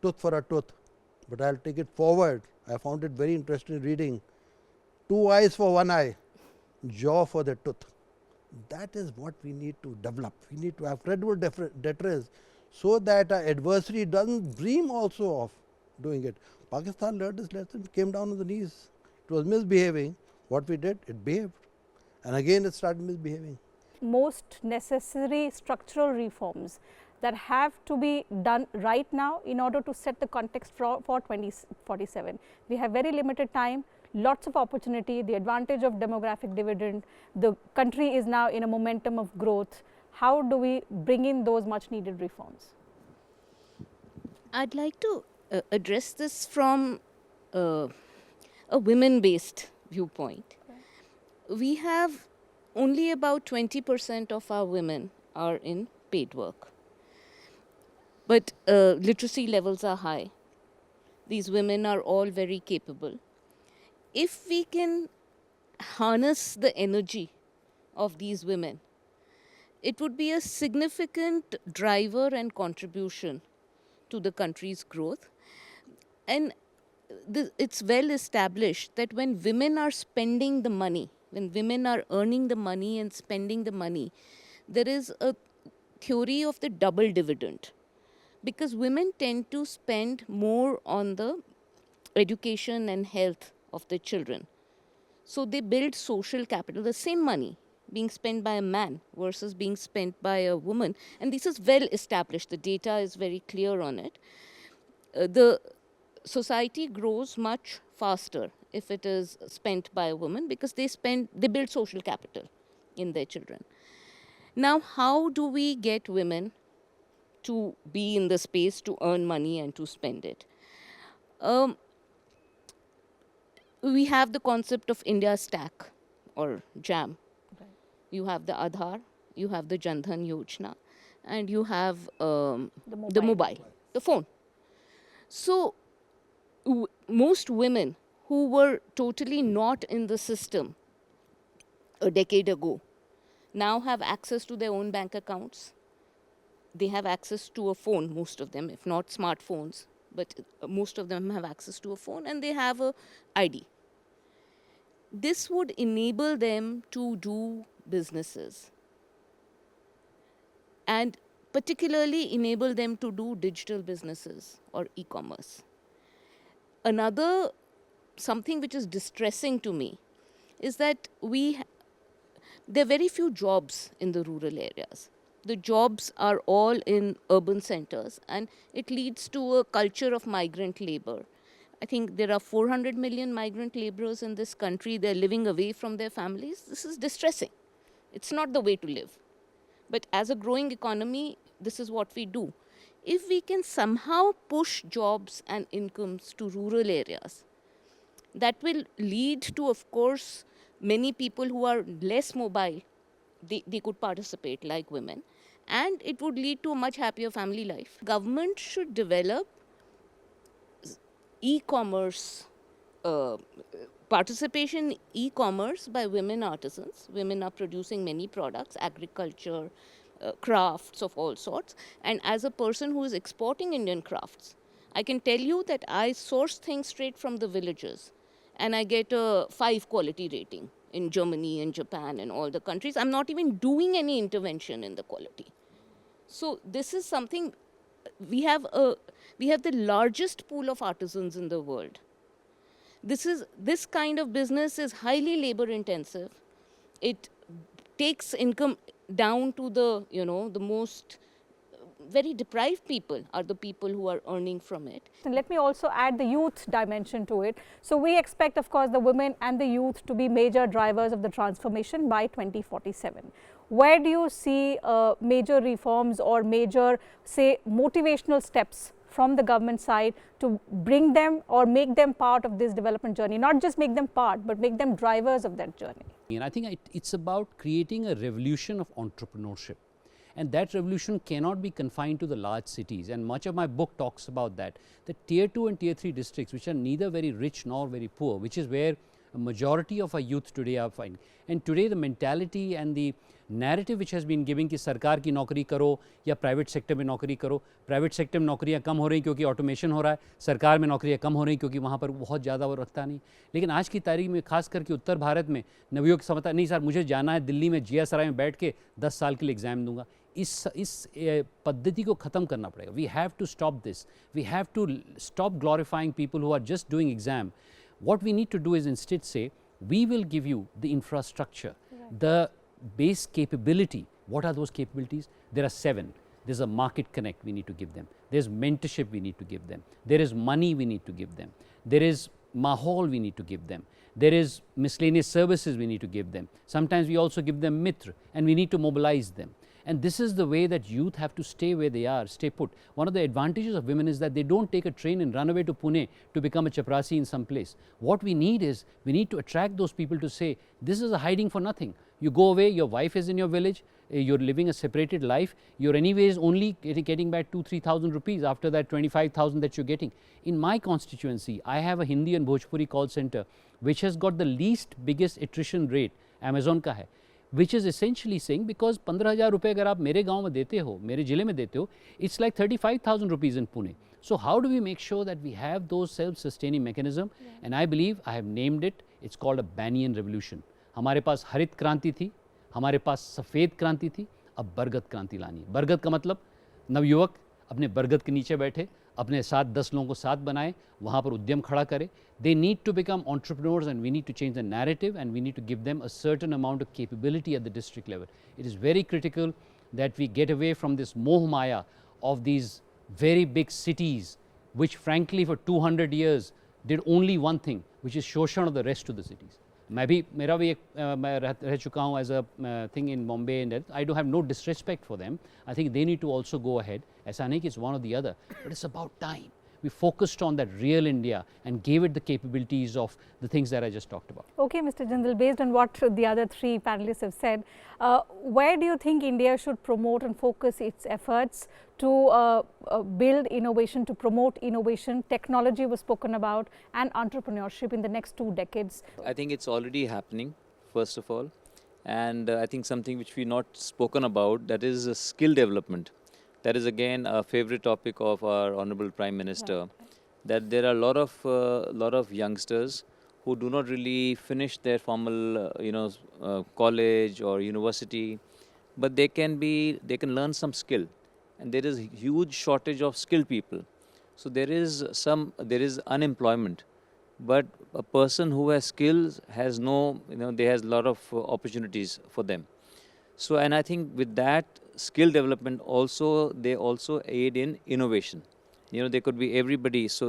[SPEAKER 4] tooth for a tooth, but I'll take it forward. I found it very interesting reading. 2 eyes for 1 eye, jaw for the tooth. That is what we need to develop. We need to have credible deterrence, so that our adversary doesn't dream also of doing it. Pakistan learned this lesson, came down on the knees. It was misbehaving. What we did, it behaved. And again it started misbehaving.
[SPEAKER 1] Most necessary structural reforms that have to be done right now in order to set the context for 2047. We have very limited time, lots of opportunity, the advantage of demographic dividend. The country is now in a momentum of growth. How do we bring in those much needed reforms?
[SPEAKER 3] I'd like to address this from a women-based viewpoint. We have only about 20% of our women are in paid work. But literacy levels are high. These women are all very capable. If we can harness the energy of these women, it would be a significant driver and contribution to the country's growth. And it's well established that when women are spending the money, when women are earning the money and spending the money, there is a theory of the double dividend. Because women tend to spend more on the education and health of the children. So they build social capital, the same money being spent by a man versus being spent by a woman. And this is well established. The data is very clear on it. The society grows much faster if it is spent by a woman, because they build social capital in their children. Now, how do we get women to be in the space to earn money and to spend it? We have the concept of India Stack or JAM. Right. You have the Aadhaar, you have the Jan Dhan Yojana, and you have the mobile, the phone. So most women who were totally not in the system a decade ago now have access to their own bank accounts. They have access to a phone, most of them, if not smartphones, but most of them have access to a phone, and they have a ID. This would enable them to do businesses, and particularly enable them to do digital businesses or e-commerce. Another something which is distressing to me is that there are very few jobs in the rural areas. The jobs are all in urban centers, and it leads to a culture of migrant labor. I think there are 400 million migrant laborers in this country. They're living away from their families. This is distressing. It's not the way to live. But as a growing economy, this is what we do. If we can somehow push jobs and incomes to rural areas, that will lead to, of course, many people who are less mobile, they could participate like women, and it would lead to a much happier family life. Government should develop e-commerce, participation in e-commerce by women artisans. Women are producing many products, agriculture, crafts of all sorts. And as a person who is exporting Indian crafts, I can tell you that I source things straight from the villages, and I get a 5 quality rating in Germany and Japan and all the countries. I'm not even doing any intervention in the quality. So this is something we have the largest pool of artisans in the world. This kind of business is highly labor intensive. It takes income down to the, the most very deprived people are the people who are earning from it.
[SPEAKER 1] And let me also add the youth dimension to it. So we expect, of course, the women and the youth to be major drivers of the transformation by 2047. Where do you see major reforms or major, say, motivational steps from the government side to bring them or make them part of this development journey? Not just make them part, but make them drivers of that journey.
[SPEAKER 5] And I think it's about creating a revolution of entrepreneurship. And that revolution cannot be confined to the large cities. And much of my book talks about that. The tier 2 and tier 3 districts, which are neither very rich nor very poor, which is where a majority of our youth today are finding. And today the mentality and the narrative which has been given कि सरकार की नौकरी करो या private sector में नौकरी करो, private sector में नौकरियां कम हो रही क्योंकि ऑटोमेशन हो रहा है, सरकार में नौकरियां कम हो रही क्योंकि वहाँ पर बहुत ज़्यादा वो रखता नहीं. लेकिन आज की तारीख में खास करके उत्तर भारत में नवयुवक समझता नहीं सर मुझे जाना है दिल्ली में GSRI में बैठ के 10 साल के लिए एग्जाम दूंगा. इस पद्धति को ख़त्म करना पड़ेगा. We have to stop this. We have to stop glorifying people who are just doing exam. What we need to do is instead say, we will give you the infrastructure, the base capability. What are those capabilities? There are 7. There's a market connect we need to give them. There's mentorship we need to give them. There is money we need to give them. There is mahal we need to give them. There is miscellaneous services we need to give them. Sometimes we also give them mitra and we need to mobilize them. And this is the way that youth have to stay where they are, stay put. One of the advantages of women is that they don't take a train and run away to Pune to become a chaprasi in some place. What we need is, we need to attract those people to say, this is a hiding for nothing. You go away, your wife is in your village, you're living a separated life, you're anyways only getting back 2-3,000 rupees, after that 25,000 that you're getting. In my constituency, I have a Hindi and Bhojpuri call center, which has got the least biggest attrition rate, Amazon ka hai. Which is essentially saying, because 15,000 रुपये अगर आप मेरे गांव में देते हो, मेरे ज़िले में देते हो, it's like 35,000 rupees in Pune. So how do we make sure that we have those self-sustaining mechanism? And I believe I have named it. It's called a Banyan revolution. हमारे पास हरित क्रांति थी, हमारे पास सफ़ेद क्रांति थी, अब बरगद क्रांति लानी है. बरगद का मतलब नवयुवक अपने बरगद के नीचे बैठे, अपने साथ 10 लोगों को साथ बनाए, वहाँ पर उद्यम खड़ा करे. They need to become entrepreneurs and we need to change the narrative and we need to give them a certain amount of capability at the district level. It is very critical that we get away from this moh maya of these very big cities, which frankly for 200 years did only one thing, which is shoshan of the rest of the cities. मैं भी मेरा भी मैं रह चुका हूँ as a thing in Bombay and I do have no disrespect for them. I think they need to also go ahead. ऐसा नहीं कि it's one or the other, but it's about time. We focused on that real India and gave it the capabilities of the things that I just talked about.
[SPEAKER 1] Okay, Mr. Jindal, based on what the other 3 panelists have said, where do you think India should promote and focus its efforts to build innovation, to promote innovation? Technology was spoken about and entrepreneurship in the next 2 decades.
[SPEAKER 2] I think it's already happening, first of all. And I think something which we not spoken about, that is skill development. That is again a favorite topic of our Honorable Prime Minister. Right. That there are a lot of youngsters who do not really finish their formal, college or university, but they can learn some skill, and there is a huge shortage of skilled people. So there is unemployment, but a person who has skills has there has a lot of opportunities for them. So, and I think with that skill development also, they also aid in innovation. They could be everybody. So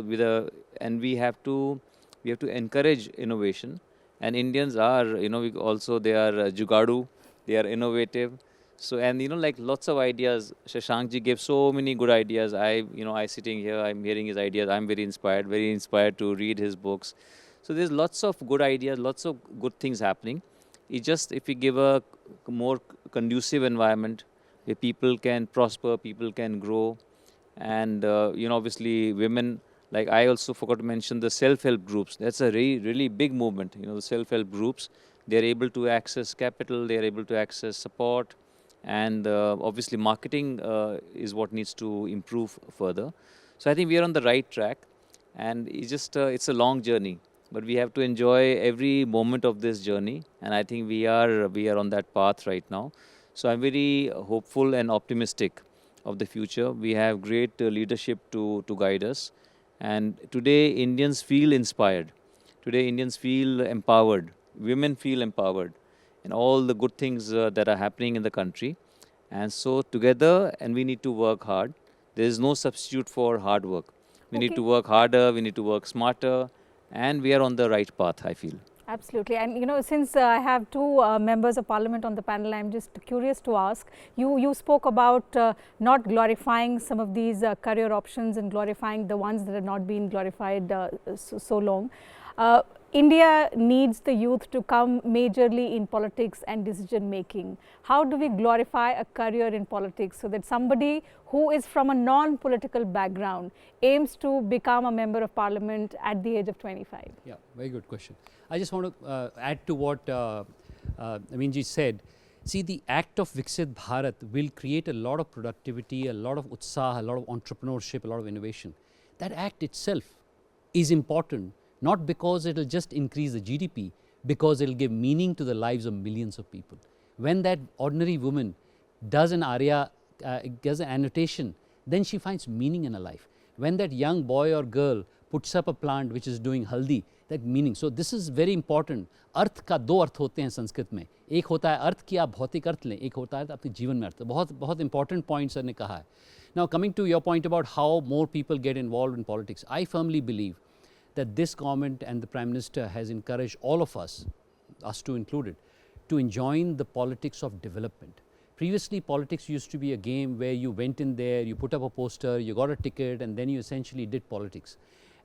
[SPEAKER 2] and we have to encourage innovation. And Indians are, they are jugadu, they are innovative. So, and like lots of ideas. Shashank ji gave so many good ideas. I sitting here, I'm hearing his ideas. I'm very inspired to read his books. So there's lots of good ideas, lots of good things happening. It's just if we give a more conducive environment where people can prosper, people can grow, and obviously women, like I also forgot to mention the self-help groups. That's a really big movement. The self-help groups, they're able to access capital, they're able to access support, and obviously marketing is what needs to improve further. So I think we are on the right track, and it's a long journey. But we have to enjoy every moment of this journey, and I think we are on that path right now. So I'm very hopeful and optimistic of the future. We have great leadership to guide us. And today, Indians feel inspired. Today, Indians feel empowered. Women feel empowered in all the good things that are happening in the country. And so together, and we need to work hard. There is no substitute for hard work. We need to work harder, we need to work smarter, and we are on the right path, I feel.
[SPEAKER 1] Absolutely. And you know, since I have two members of parliament on the panel, I am just curious to ask, you spoke about not glorifying some of these career options and glorifying the ones that have not been glorified so long. India needs the youth to come majorly in politics and decision making. How do we glorify a career in politics so that somebody who is from a non-political background aims to become a member of parliament at the age of 25?
[SPEAKER 5] Yeah, very good question. I just want to add to what Naveen said. See, the act of Viksit Bharat will create a lot of productivity, a lot of utsah, a lot of entrepreneurship, a lot of innovation. That act itself is important, not because it will just increase the GDP, because it will give meaning to the lives of millions of people. When that ordinary woman does an arya, does an annotation, then she finds meaning in her life. When that young boy or girl puts up a plant which is doing haldi, that meaning. So this is very important. अर्थ का दो अर्थ होते हैं संस्कृत में. एक होता है अर्थ की आप भौतिक अर्थ लें, एक होता है अपने जीवन में अर्थ. बहुत important point सर ने कहा है. Now coming to your point about how more people get involved in politics, I firmly believe that this government and the Prime Minister has encouraged all of us two included, to enjoin the politics of development. Previously, politics used to be a game where you went in there, you put up a poster, you got a ticket, and then you essentially did politics.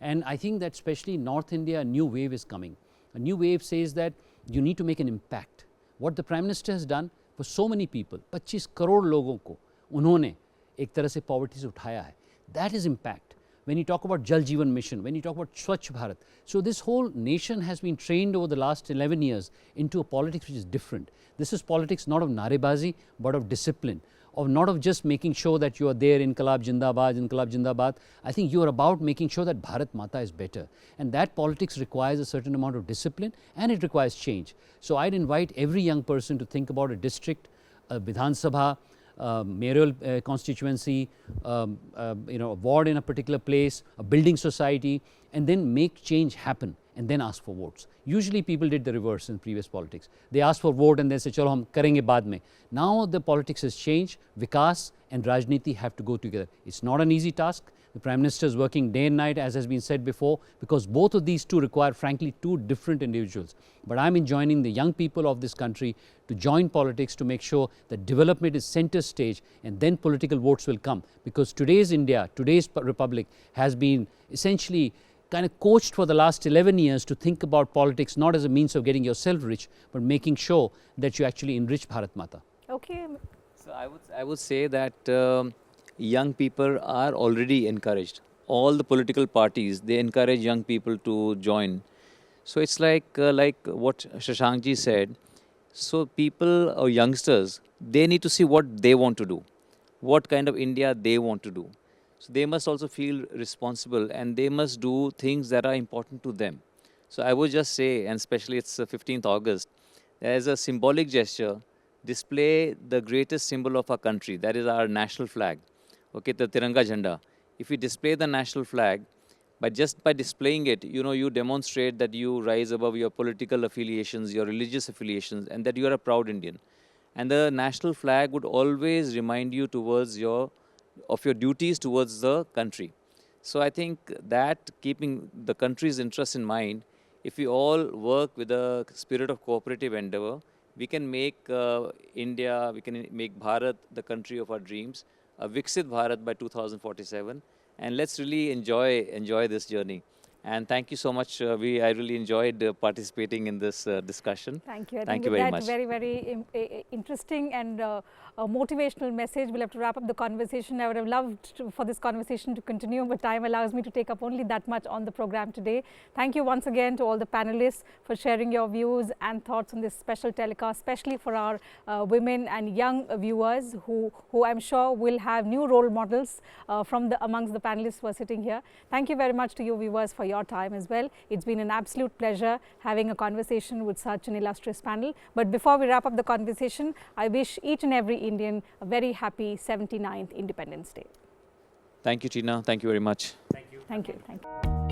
[SPEAKER 5] And I think that especially in North India, a new wave is coming. A new wave says that you need to make an impact. What the Prime Minister has done for so many people, 25 crore लोगों को उन्होंने एक तरह से poverty से उठाया है. That is impact. When you talk about Jal Jeevan Mission, when you talk about Swachh Bharat. So this whole nation has been trained over the last 11 years into a politics which is different. This is politics not of narebazi, but of discipline, of not of just making sure that you are there, Inqilab Jindabad, Inqilab Jindabad. I think you are about making sure that Bharat Mata is better. And that politics requires a certain amount of discipline, and it requires change. So I'd invite every young person to think about a district, a Vidhan Sabha, mayoral constituency, a ward in a particular place, a building society, and then make change happen and then ask for votes. Usually people did the reverse in previous politics. They asked for vote and then say, chalo hum karenge baad mein. Now the politics has changed. Vikas and Rajniti have to go together. It's not an easy task. The Prime Minister is working day and night, as has been said before, because both of these two require, frankly, two different individuals. But I'm enjoining the young people of this country to join politics to make sure that development is center stage, and then political votes will come. Because today's India, today's republic has been essentially kind of coached for the last 11 years to think about politics not as a means of getting yourself rich, but making sure that you actually enrich Bharat Mata.
[SPEAKER 1] Okay.
[SPEAKER 2] So I would say that young people are already encouraged. All the political parties, they encourage young people to join. So it's like what Shashank ji said. So people or youngsters, they need to see what they want to do, what kind of India they want to do. So they must also feel responsible, and they must do things that are important to them. So I would just say, and especially it's 15th August, as a symbolic gesture, display the greatest symbol of our country, that is our national flag. Okay, the Tiranga Jhanda. If we display the national flag, just by displaying it, you demonstrate that you rise above your political affiliations, your religious affiliations, and that you are a proud Indian. And the national flag would always remind you of your duties towards the country. So I think that keeping the country's interests in mind, if we all work with a spirit of cooperative endeavor, we can make India, we can make Bharat the country of our dreams, a Viksit Bharat by 2047, and let's really enjoy this journey. And thank you so much. I really enjoyed participating in this discussion.
[SPEAKER 1] Thank you.
[SPEAKER 2] Thank you very much.
[SPEAKER 1] Very, very interesting and a motivational message. We'll have to wrap up the conversation. I would have loved for this conversation to continue, but time allows me to take up only that much on the program today. Thank you once again to all the panelists for sharing your views and thoughts on this special telecast, especially for our women and young viewers who I'm sure will have new role models amongst the panelists who are sitting here. Thank you very much to you viewers for your time as well. It's been an absolute pleasure having a conversation with such an illustrious panel. But before we wrap up the conversation, I wish each and every Indian a very happy 79th Independence Day.
[SPEAKER 2] Thank you, Teena. Thank you very much.
[SPEAKER 1] Thank you. Thank you.